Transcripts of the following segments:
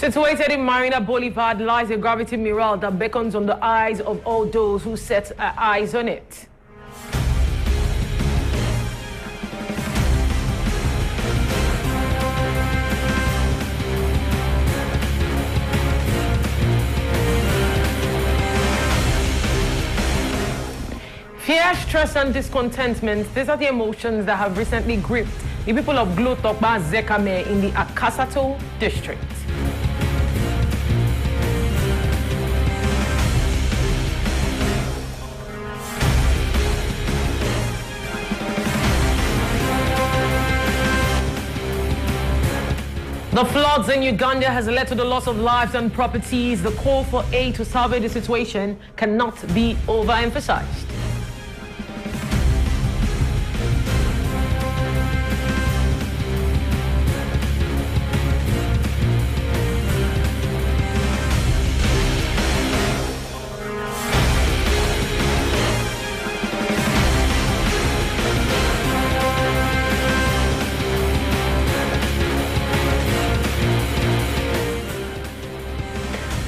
Situated in Marina Boulevard lies a gravity mural that beckons on the eyes of all those who set eyes on it. Fear, stress and discontentment, these are the emotions that have recently gripped the people of Glotokba Zekame in the Akasato district. The floods in Uganda has led to the loss of lives and properties. The call for aid to salvage the situation cannot be overemphasized.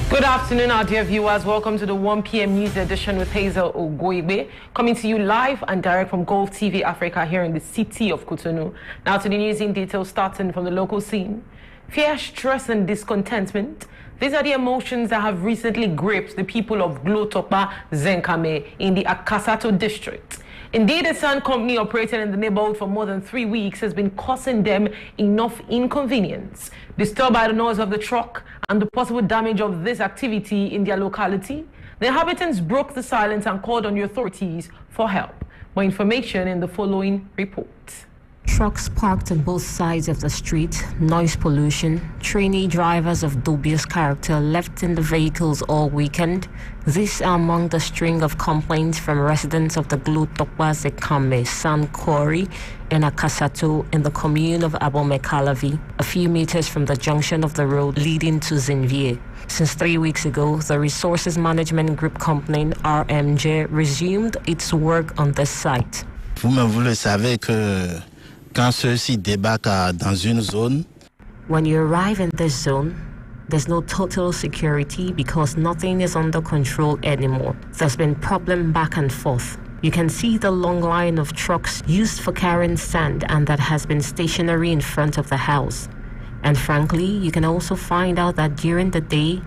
Good afternoon, our dear viewers. Welcome to the 1 p.m. news edition with Hazele OGOIGBE, coming to you live and direct from Golfe TV Africa here in the city of Cotonou. Now to the news in detail, starting from the local scene. Fear, stress and discontentment. These are the emotions that have recently gripped the people of Glotokba Zekame in the Akasato district. Indeed, a sand company operating in the neighborhood for more than 3 weeks has been causing them enough inconvenience. Disturbed by the noise of the truck and the possible damage of this activity in their locality, the inhabitants broke the silence and called on the authorities for help. More information in the following report. Trucks parked on both sides of the street, noise pollution, trainee drivers of dubious character left in the vehicles all weekend. These are among the string of complaints from residents of the Glotokba Zekame sand quarry in Akasato in the commune of Abomekalavi, a few meters from the junction of the road leading to Zinvie. Since 3 weeks ago, the Resources Management Group company RMJ resumed its work on this site. Vous le savez que quand ceux-ci débarquent dans une zone, when you arrive in this zone, there's no total security because nothing is under control anymore. There's been problem back and forth. You can see the long line of trucks used for carrying sand and that has been stationary in front of the house. And frankly, you can also find out that during the day,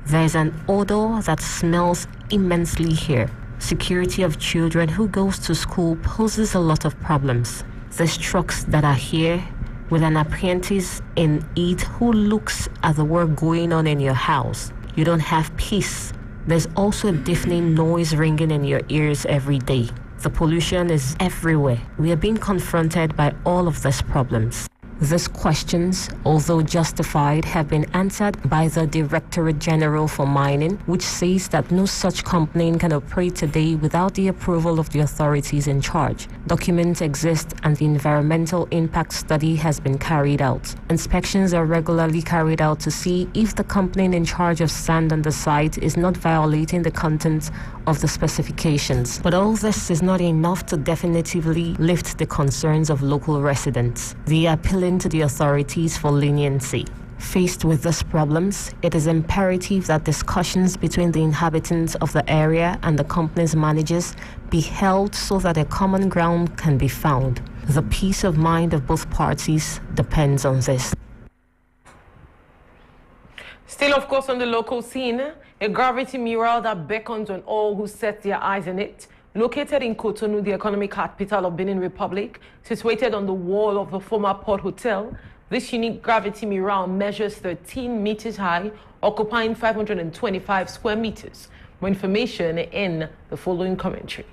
there's an odor that smells immensely here. Security of children who goes to school poses a lot of problems. These trucks that are here with an apprentice in it who looks at the work going on in your house. You don't have peace. There's also a deafening noise ringing in your ears every day. The pollution is everywhere. We are being confronted by all of these problems. These questions, although justified, have been answered by the Directorate General for Mining, which says that no such company can operate today without the approval of the authorities in charge. Documents exist and the environmental impact study has been carried out. Inspections are regularly carried out to see if the company in charge of sand on the site is not violating the content of the specifications. But all this is not enough to definitively lift the concerns of local residents. They are appealing to the authorities for leniency. Faced with these problems, it is imperative that discussions between the inhabitants of the area and the company's managers be held so that a common ground can be found. The peace of mind of both parties depends on this. Still, of course, on the local scene, a gravity mural that beckons on all who set their eyes on it, located in Cotonou, the economic capital of Benin Republic, situated on the wall of the former Port Hotel. This unique gravity mural measures 13 meters high, occupying 525 square meters. More information in the following commentary.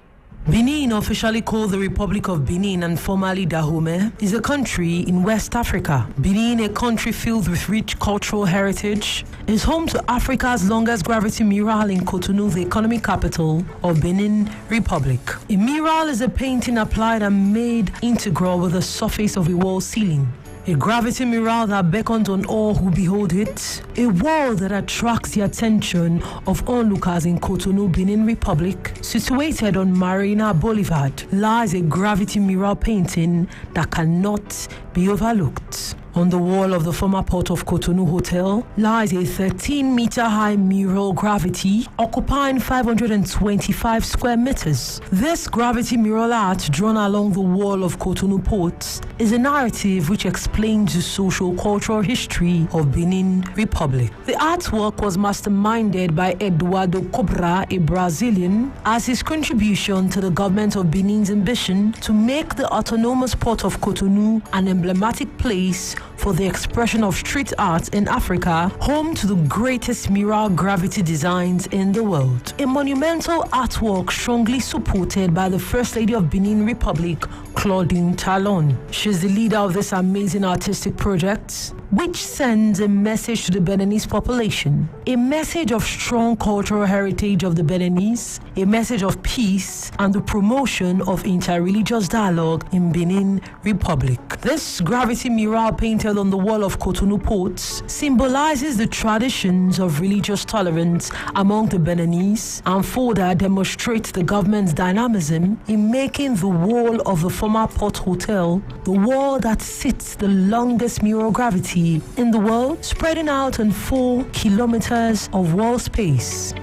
Benin, officially called the Republic of Benin and formerly Dahomey, is a country in West Africa. Benin, a country filled with rich cultural heritage, is home to Africa's longest gravity mural in Cotonou, the economic capital of Benin Republic. A mural is a painting applied and made integral with the surface of a wall ceiling. A gravity mural that beckons on all who behold it. A wall that attracts the attention of onlookers in Cotonou, Benin Republic. Situated on Marina Boulevard lies a gravity mural painting that cannot be overlooked. On the wall of the former Port of Cotonou Hotel lies a 13-meter-high mural gravity occupying 525 square meters. This gravity mural art drawn along the wall of Cotonou Port is a narrative which explains the social-cultural history of Benin Republic. The artwork was masterminded by Eduardo Cobra, a Brazilian, as his contribution to the government of Benin's ambition to make the autonomous Port of Cotonou an emblematic place for the expression of street art in Africa, home to the greatest mural gravity designs in the world. A monumental artwork strongly supported by the First Lady of Benin Republic, Claudine Talon. She's the leader of this amazing artistic project, which sends a message to the Beninese population, a message of strong cultural heritage of the Beninese, a message of peace and the promotion of interreligious dialogue in Benin Republic. This gravity mural painted on the wall of Cotonou Port symbolizes the traditions of religious tolerance among the Beninese and further demonstrates the government's dynamism in making the wall of the former Port Hotel the wall that sits the longest mural gravity in the world, spreading out on 4 kilometers of wall space.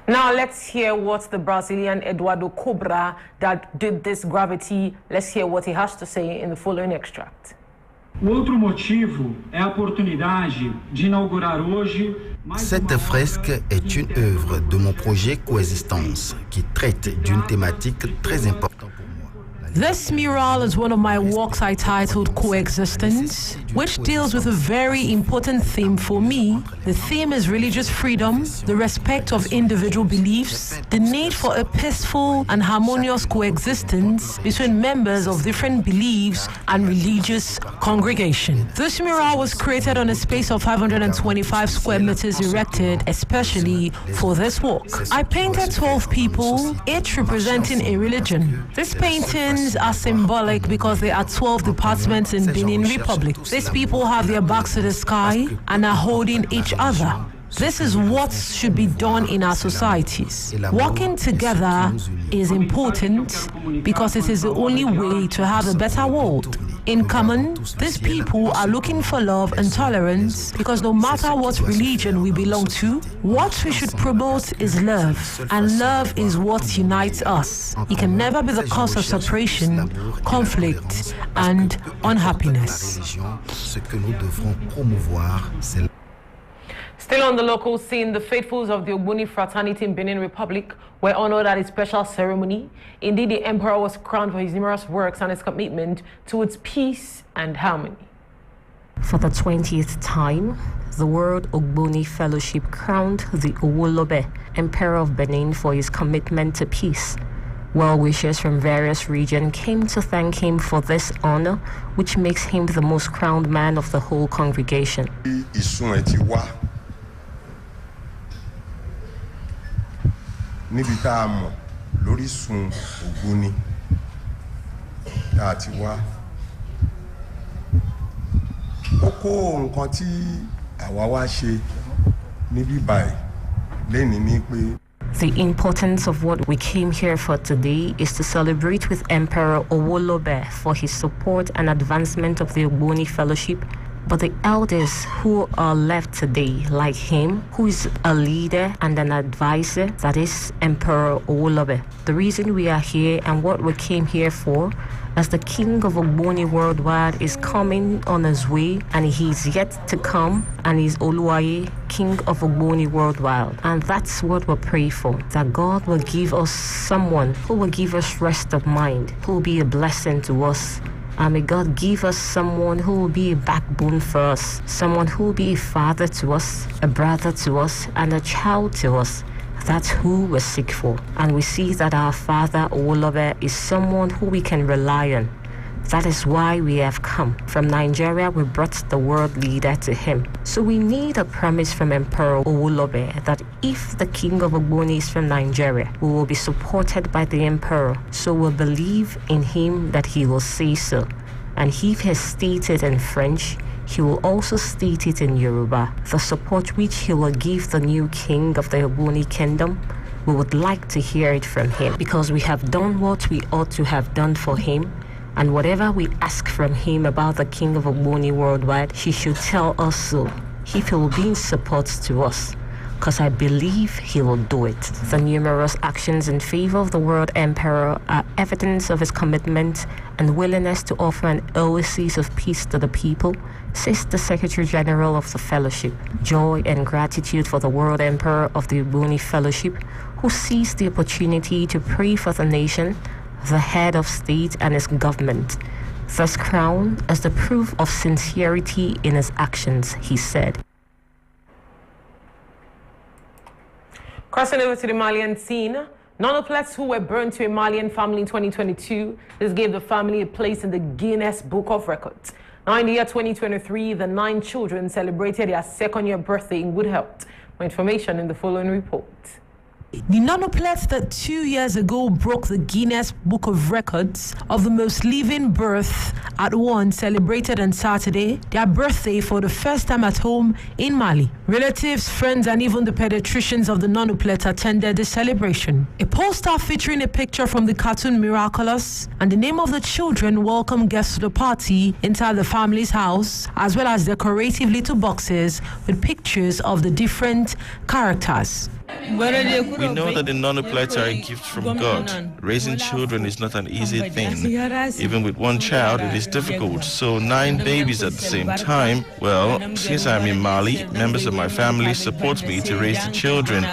Now let's hear what the Brazilian Eduardo Cobra that did this gravity, let's hear what he has to say in the following extract. O outro motivo é a oportunidade de inaugurar hoje. Cette fresque est une œuvre de mon projet Coexistence qui traite d'une thématique très importante pour moi. This mural is one of my works I titled Coexistence, which deals with a very important theme for me. The theme is religious freedom, the respect of individual beliefs, the need for a peaceful and harmonious coexistence between members of different beliefs and religious congregation. This mural was created on a space of 525 square meters erected especially for this work. I painted 12 people, each representing a religion. These paintings are symbolic because there are 12 departments in Benin Republic. These people have their backs to the sky and are holding each other. This is what should be done in our societies. Working together is important because it is the only way to have a better world. In common, these people are looking for love and tolerance because no matter what religion we belong to, what we should promote is love. And love is what unites us. It can never be the cause of separation, conflict, and unhappiness. Still on the local scene, the faithfuls of the Ogboni fraternity in Benin Republic were honored at a special ceremony. Indeed, the emperor was crowned for his numerous works and his commitment towards peace and harmony. For the 20th time, the World Ogboni Fellowship crowned the Owolobe, Emperor of Benin, for his commitment to peace. Well-wishers from various regions came to thank him for this honor, which makes him the most crowned man of the whole congregation. Níbi tá a mọ̀ lórísun Ògbóni tá a ti wá. Ó kó nǹkan tí àwa wá ṣe níbí báyìí lénìí ní pé. The importance of what we came here for today is to celebrate with Emperor Owolobe for his support and advancement of the Ogboni Fellowship. But the elders who are left today, like him, who is a leader and an advisor, that is Emperor Owolobe. The reason we are here and what we came here for, as the King of Ogboni worldwide is coming on his way, and he's yet to come, and he's Oluwaye, King of Ogboni worldwide. And that's what we pray for, that God will give us someone who will give us rest of mind, who will be a blessing to us. And may God give us someone who will be a backbone for us, someone who will be a father to us, a brother to us, and a child to us. That's who we seek for. And we see that our father, Owolobe, is someone who we can rely on. That is why we have come. From Nigeria, we brought the world leader to him. So we need a promise from Emperor Owolobe that if the King of Ogboni is from Nigeria, we will be supported by the Emperor. So we'll believe in him that he will say so. And he has stated in French, he will also state it in Yoruba, the support which he will give the new king of the Ogboni kingdom. We would like to hear it from him, because we have done what we ought to have done for him, and whatever we ask from him about the king of Ogboni worldwide, he should tell us so, if he will be in support to us, because I believe he will do it. The numerous actions in favor of the world emperor are evidence of his commitment and willingness to offer an oasis of peace to the people, says the Secretary General of the Fellowship. Joy and gratitude for the world emperor of the Ogboni Fellowship, who seized the opportunity to pray for the nation, the head of state and his government. This crown is the proof of sincerity in his actions, he said. Crossing over to the Malian scene, nonoplex who were burned to a Malian family in 2022, this gave the family a place in the Guinness Book of Records. Now in the year 2023, the 9 children celebrated their second-year birthday in good health. More information in the following report. The nonoplex that 2 years ago broke the Guinness Book of Records of the most living birth at once celebrated on Saturday their birthday for the first time at home in Mali. Relatives, friends, and even the pediatricians of the nonoplex attended the celebration. A poster featuring a picture from the cartoon Miraculous and the name of the children welcomed guests to the party inside the family's house, as well as decorative little boxes with pictures of the different characters. We know that the nonoplex are a gift from God. Raising children is not an easy thing. Even with one child, it is difficult. So 9 babies at the same time, well, since I'm in Mali, members of my family support me to raise the children,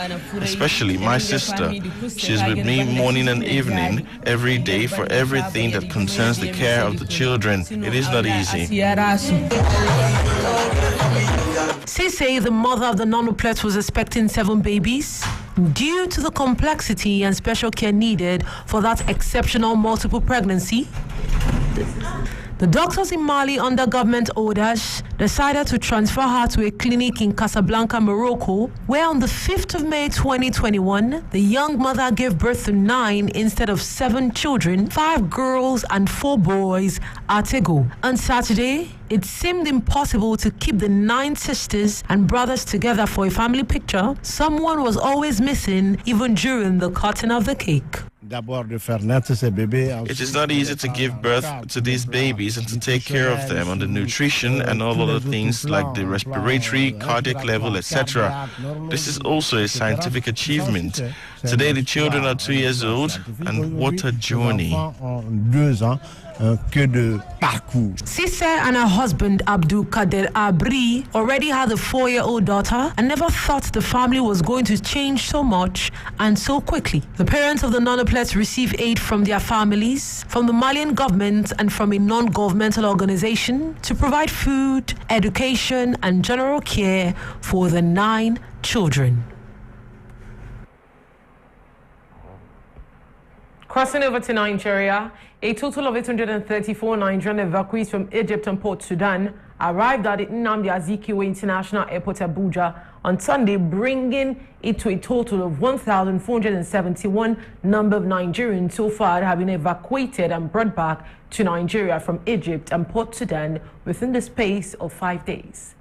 especially my sister. She's with me morning and evening, every day for everything that concerns the care of the children. It is not easy. Sise, the mother of the nonoplex, was expecting 7 babies. Due to the complexity and special care needed for that exceptional multiple pregnancy, the doctors in Mali, under government orders, decided to transfer her to a clinic in Casablanca, Morocco, where on the 5th of May 2021, the young mother gave birth to 9 instead of 7 children, 5 girls and 4 boys at Ego. On Saturday, it seemed impossible to keep the 9 sisters and brothers together for a family picture. Someone was always missing, even during the cutting of the cake. It is not easy to give birth to these babies and to take care of them on the nutrition and all other things like the respiratory, cardiac level, etc. This is also a scientific achievement. Today the children are 2 years old, and what a journey. Sise and her husband Abdul Kader Abri already had a 4-year-old daughter and never thought the family was going to change so much and so quickly. The parents of the nonoplex receive aid from their families, from the Malian government, and from a non-governmental organization to provide food, education, and general care for the 9 children. Crossing over to Nigeria, a total of 834 Nigerian evacuees from Egypt and Port Sudan arrived at the Nnamdi Azikiwe International Airport, Abuja, on Sunday, bringing it to a total of 1,471 number of Nigerians so far have been evacuated and brought back to Nigeria from Egypt and Port Sudan within the space of 5 days.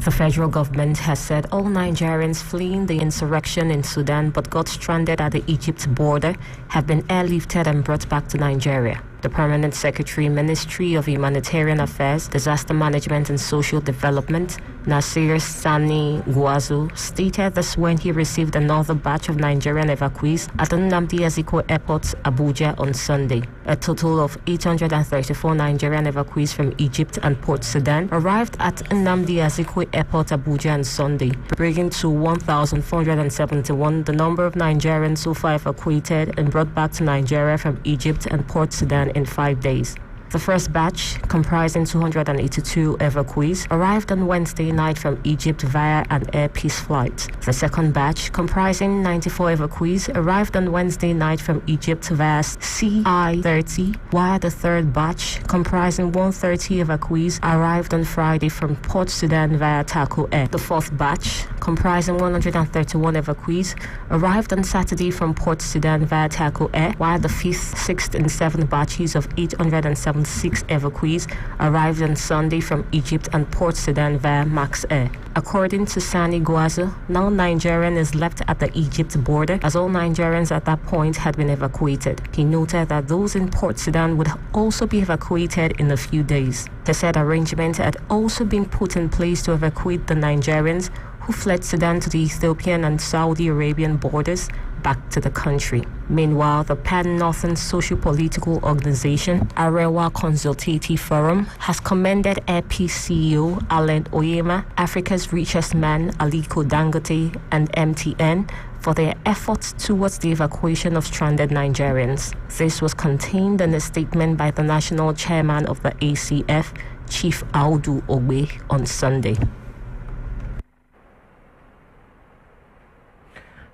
The federal government has said all Nigerians fleeing the insurrection in Sudan but got stranded at the Egypt border have been airlifted and brought back to Nigeria. The Permanent Secretary, Ministry of Humanitarian Affairs, Disaster Management and Social Development, Nasir Sani Guazu, stated this when he received another batch of Nigerian evacuees at the Nnamdi Azikiwe Airport, Abuja, on Sunday. A total of 834 Nigerian evacuees from Egypt and Port Sudan arrived at Nnamdi Azikiwe Airport, Abuja, on Sunday, bringing to 1,471 the number of Nigerians so far evacuated and brought back to Nigeria from Egypt and Port Sudan in 5 days. The first batch, comprising 282 evacuees, arrived on Wednesday night from Egypt via an Air Peace flight. The second batch, comprising 94 evacuees, arrived on Wednesday night from Egypt via CI-30, while the third batch, comprising 130 evacuees, arrived on Friday from Port Sudan via Taco Air. The fourth batch, comprising 131 evacuees, arrived on Saturday from Port Sudan via Taco Air, while the 5th, 6th and 7th batches of 876 evacuees arrived on Sunday from Egypt and Port Sudan via Max Air. According to Sani Gwazo, no Nigerian is left at the Egypt border, as all Nigerians at that point had been evacuated. He noted that those in Port Sudan would also be evacuated in a few days. He said arrangements had also been put in place to evacuate the Nigerians who fled Sudan to the Ethiopian and Saudi Arabian borders back to the country. Meanwhile, the Pan-Northern Socio-Political Organization, Arewa Consultative Forum, has commended Airpeace CEO Alan Oyema, Africa's richest man Aliko Dangote, and MTN for their efforts towards the evacuation of stranded Nigerians. This was contained in a statement by the national chairman of the ACF, Chief Audu Ogbe, on Sunday.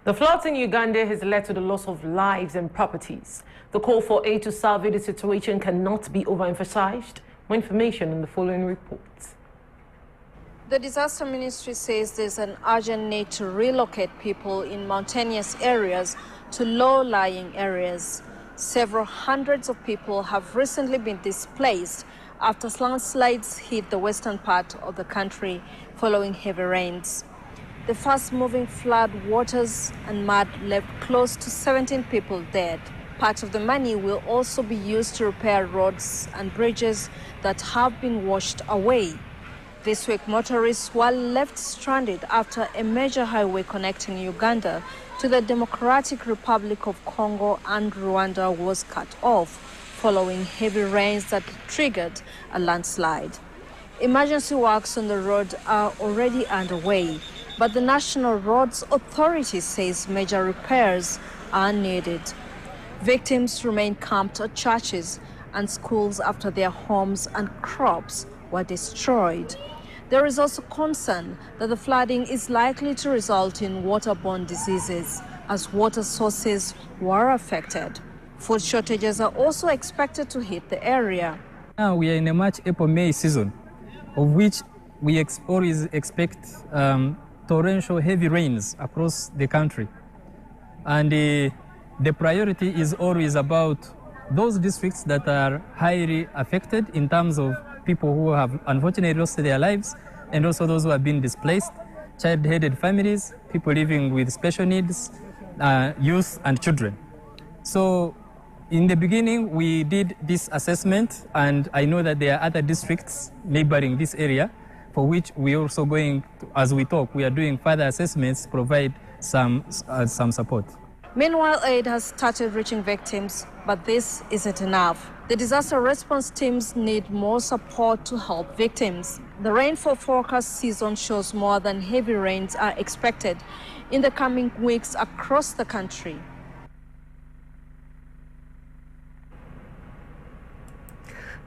The floods in Uganda has led to the loss of lives and properties. The call for aid to salvage the situation cannot be overemphasized. More information in the following report. The disaster ministry says there's an urgent need to relocate people in mountainous areas to low-lying areas. Several hundreds of people have recently been displaced after landslides hit the western part of the country following heavy rains. The fast-moving flood waters and mud left close to 17 people dead. Part of the money will also be used to repair roads and bridges that have been washed away. This week, motorists were left stranded after a major highway connecting Uganda to the Democratic Republic of Congo and Rwanda was cut off following heavy rains that triggered a landslide. Emergency works on the road are already underway, but the National Roads Authority says major repairs are needed. Victims remain camped at churches and schools after their homes and crops were destroyed. There is also concern that the flooding is likely to result in waterborne diseases as water sources were affected. Food shortages are also expected to hit the area. Now we are in a March, April, May season, of which we always expect torrential heavy rains across the country. And the priority is always about those districts that are highly affected in terms of people who have unfortunately lost their lives, and also those who have been displaced, child-headed families, people living with special needs, youth and children. So in the beginning, we did this assessment, and I know that there are other districts neighboring this area for which we are also going to, as we talk, we are doing further assessments to provide some support. Meanwhile, aid has started reaching victims, but this isn't enough. The disaster response teams need more support to help victims. The rainfall forecast season shows more than heavy rains are expected in the coming weeks across the country.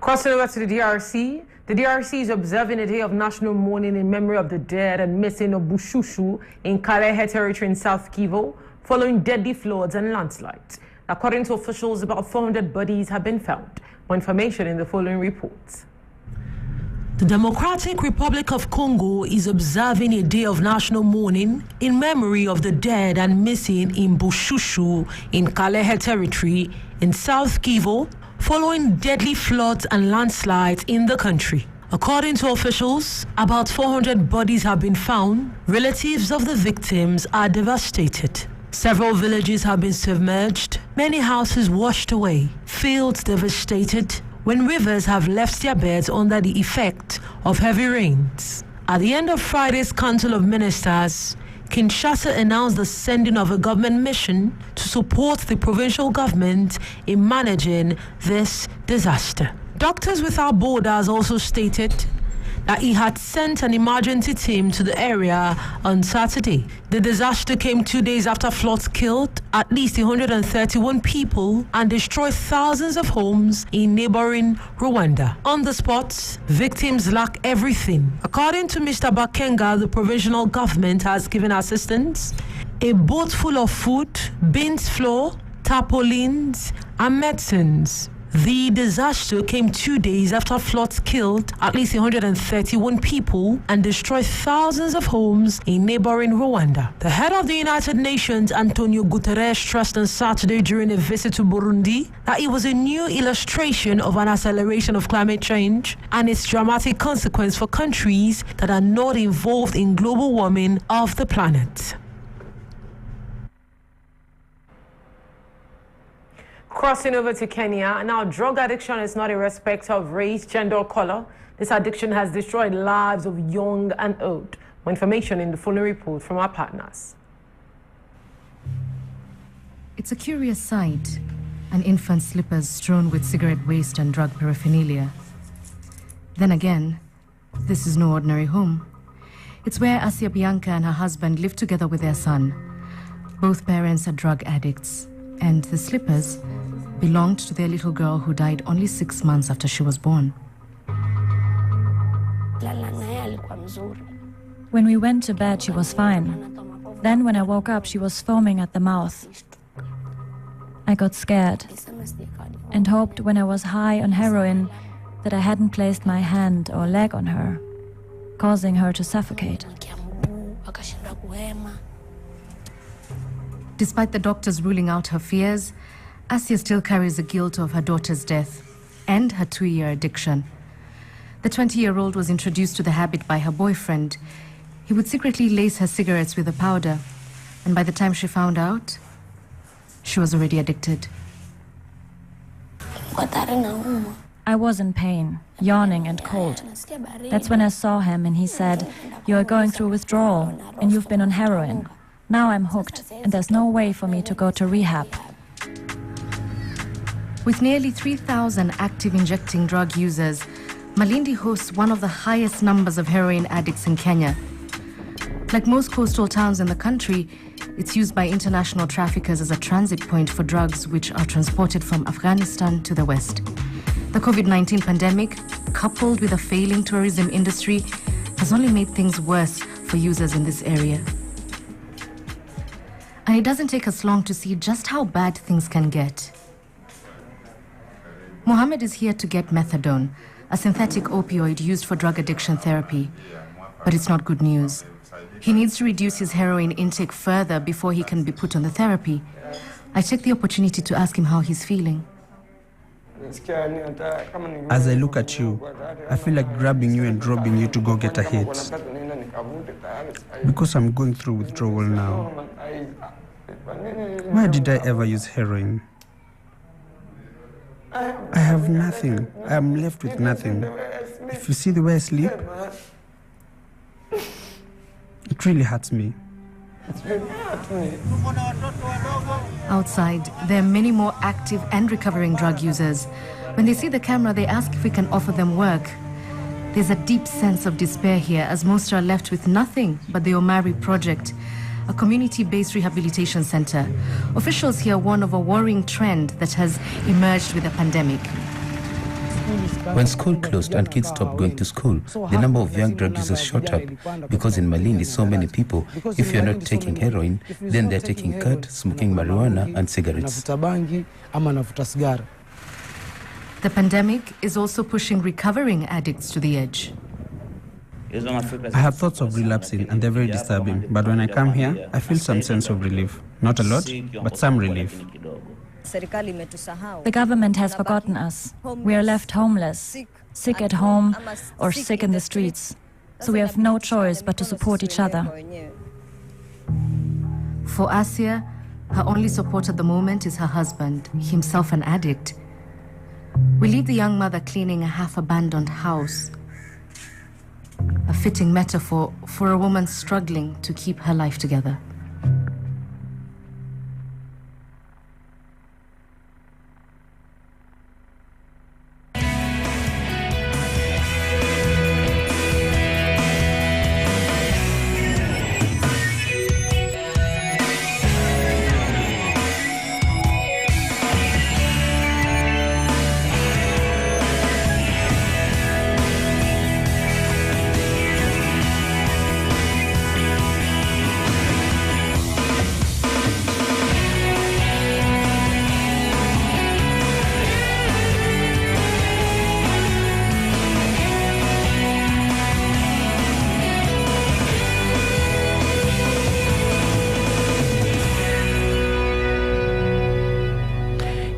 Crossing over to the DRC is observing a day of national mourning in memory of the dead and missing of Bushushu in Kalehe territory in South Kivu, following deadly floods and landslides. According to officials, about 400 bodies have been found. More information in the following reports. The Democratic Republic of Congo is observing a day of national mourning in memory of the dead and missing in Bushushu in Kalehe territory in South Kivu, following deadly floods and landslides in the country. According to officials, about 400 bodies have been found. Relatives of the victims are devastated. Several villages have been submerged, many houses washed away, fields devastated, when rivers have left their beds under the effect of heavy rains. At the end of Friday's Council of Ministers, Kinshasa announced the sending of a government mission to support the provincial government in managing this disaster. Doctors Without Borders also stated that he had sent an emergency team to the area on Saturday. The disaster came 2 days after floods killed at least 131 people and destroyed thousands of homes in neighboring Rwanda. On the spot, victims lack everything. According to Mr. Bakenga, the provisional government has given assistance: a boat full of food, beans flour, tarpaulins, and medicines. The disaster came 2 days after floods killed at least 131 people and destroyed thousands of homes in neighboring Rwanda. The head of the United Nations, Antonio Guterres, stressed on Saturday during a visit to Burundi that it was a new illustration of an acceleration of climate change and its dramatic consequence for countries that are not involved in global warming of the planet. Crossing over to Kenya, now drug addiction is not a respect of race, gender, or color. This addiction has destroyed lives of young and old. More information in the following report from our partners. It's a curious sight, an infant's slippers strewn with cigarette waste and drug paraphernalia. Then again, this is no ordinary home. It's where Asia Bianca and her husband live together with their son. Both parents are drug addicts, and the slippers belonged to their little girl who died only 6 months after she was born. When we went to bed, she was fine. Then when I woke up, she was foaming at the mouth. I got scared and hoped when I was high on heroin that I hadn't placed my hand or leg on her, causing her to suffocate. Despite the doctors ruling out her fears, Asia still carries the guilt of her daughter's death and her 2-year addiction. The 20-year-old was introduced to the habit by her boyfriend. He would secretly lace her cigarettes with the powder, and by the time she found out, she was already addicted. I was in pain, yawning and cold. That's when I saw him and he said, "You are going through withdrawal and you've been on heroin. Now I'm hooked and there's no way for me to go to rehab." With nearly 3,000 active injecting drug users, Malindi hosts one of the highest numbers of heroin addicts in Kenya. Like most coastal towns in the country, it's used by international traffickers as a transit point for drugs which are transported from Afghanistan to the West. The COVID-19 pandemic, coupled with a failing tourism industry, has only made things worse for users in this area. And it doesn't take us long to see just how bad things can get. Mohammed is here to get methadone, a synthetic opioid used for drug addiction therapy. But it's not good news. He needs to reduce his heroin intake further before he can be put on the therapy. I take the opportunity to ask him how he's feeling. As I look at you, I feel like grabbing you and dropping you to go get a hit. Because I'm going through withdrawal now. Why did I ever use heroin? I have nothing. I am left with nothing. If you see the way I sleep, it really hurts me. Outside, there are many more active and recovering drug users. When they see the camera, they ask if we can offer them work. There's a deep sense of despair here, as most are left with nothing but the Omari Project, a community-based rehabilitation center. Officials here warn of a worrying trend that has emerged with the pandemic. When school closed and kids stopped going to school, the number of young drug users shot up because in Malindi so many people, if you're not taking heroin, then they're taking khat, smoking marijuana and cigarettes. The pandemic is also pushing recovering addicts to the edge. I have thoughts of relapsing and they're very disturbing, but when I come here, I feel some sense of relief. Not a lot, but some relief. The government has forgotten us. We are left homeless, sick at home or sick in the streets. So we have no choice but to support each other. For Asia, her only support at the moment is her husband, himself an addict. We leave the young mother cleaning a half-abandoned house. A fitting metaphor for a woman struggling to keep her life together.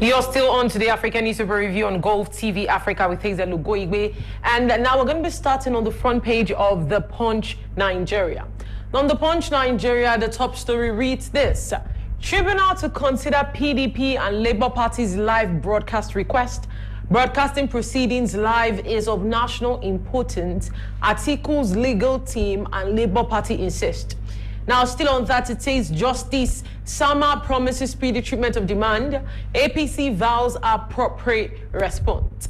You're still on to the African Newspaper Review on Golfe TV Africa with Hazele, OGOIGBE. And now we're going to be starting on the front page of The Punch, Nigeria. Now, on The Punch, Nigeria, the top story reads this: Tribunal to consider PDP and Labour Party's live broadcast request. Broadcasting proceedings live is of national importance. Article's legal team and Labour Party insist. Now, still on that, it says Justice Sama promises speedy treatment of demand. APC vows appropriate response.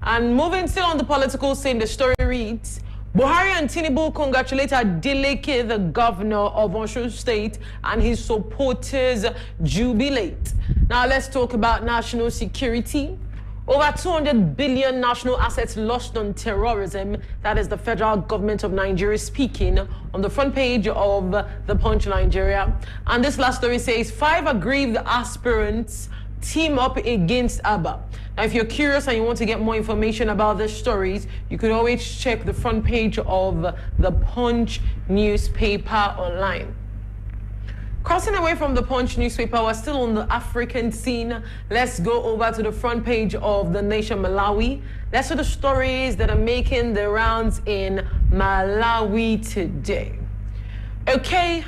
And moving still on the political scene, the story reads: Buhari and Tinubu congratulate Adeleke, the governor of Osun State, and his supporters jubilate. Now, let's talk about national security. Over 200 billion national assets lost on terrorism. That is the federal government of Nigeria speaking on the front page of The Punch, Nigeria. And this last story says 5 aggrieved aspirants team up against Abba. Now, if you're curious and you want to get more information about these stories, you could always check the front page of The Punch newspaper online. Crossing away from The Punch newspaper, we're still on the African scene. Let's go over to the front page of The Nation Malawi. Let's see the stories that are making the rounds in Malawi today. Okay,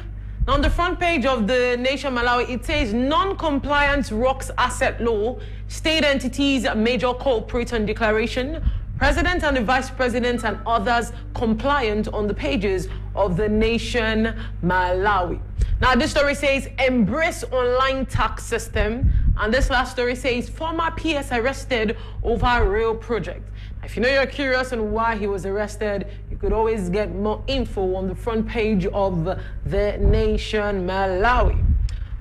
on the front page of The Nation Malawi, it says non-compliance rocks asset law, state entities major culprit on declaration, President and the Vice President and others compliant on the pages of The Nation Malawi. Now, this story says embrace online tax system. And this last story says former PS arrested over rail project. If you know you're curious on why he was arrested, you could always get more info on the front page of The Nation Malawi.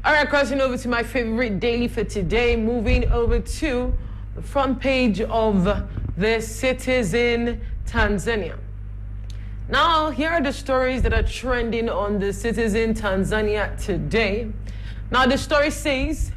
All right, crossing over to my favorite daily for today, moving over to the front page of The Citizen Tanzania. Now, here are the stories that are trending on The Citizen Tanzania today. Now, the story says,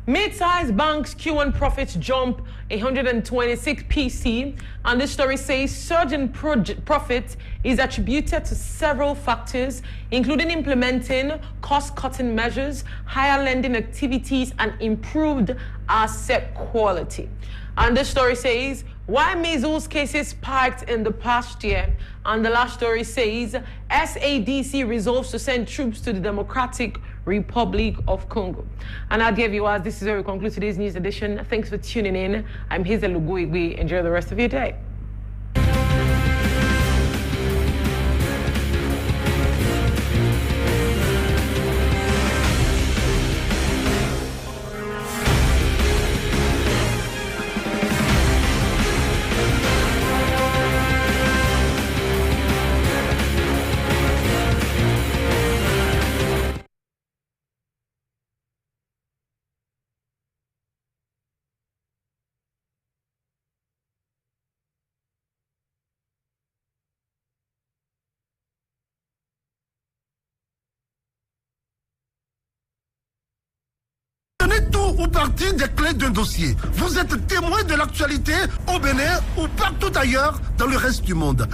mid-sized banks Q1 profits jump 126 PC. And this story says surge in profit is attributed to several factors, including implementing cost-cutting measures, higher lending activities, and improved asset quality. And this story says, why measles cases spiked in the past year. And the last story says, SADC resolves to send troops to the Democratic Republic of Congo. And I'll give you as this is where we conclude today's news edition. Thanks for tuning in. I'm Hazele, OGOIGBE. Enjoy the rest of your day. Tenez tout ou partie des clés d'un dossier. Vous êtes témoin de l'actualité au Bénin ou partout ailleurs dans le reste du monde.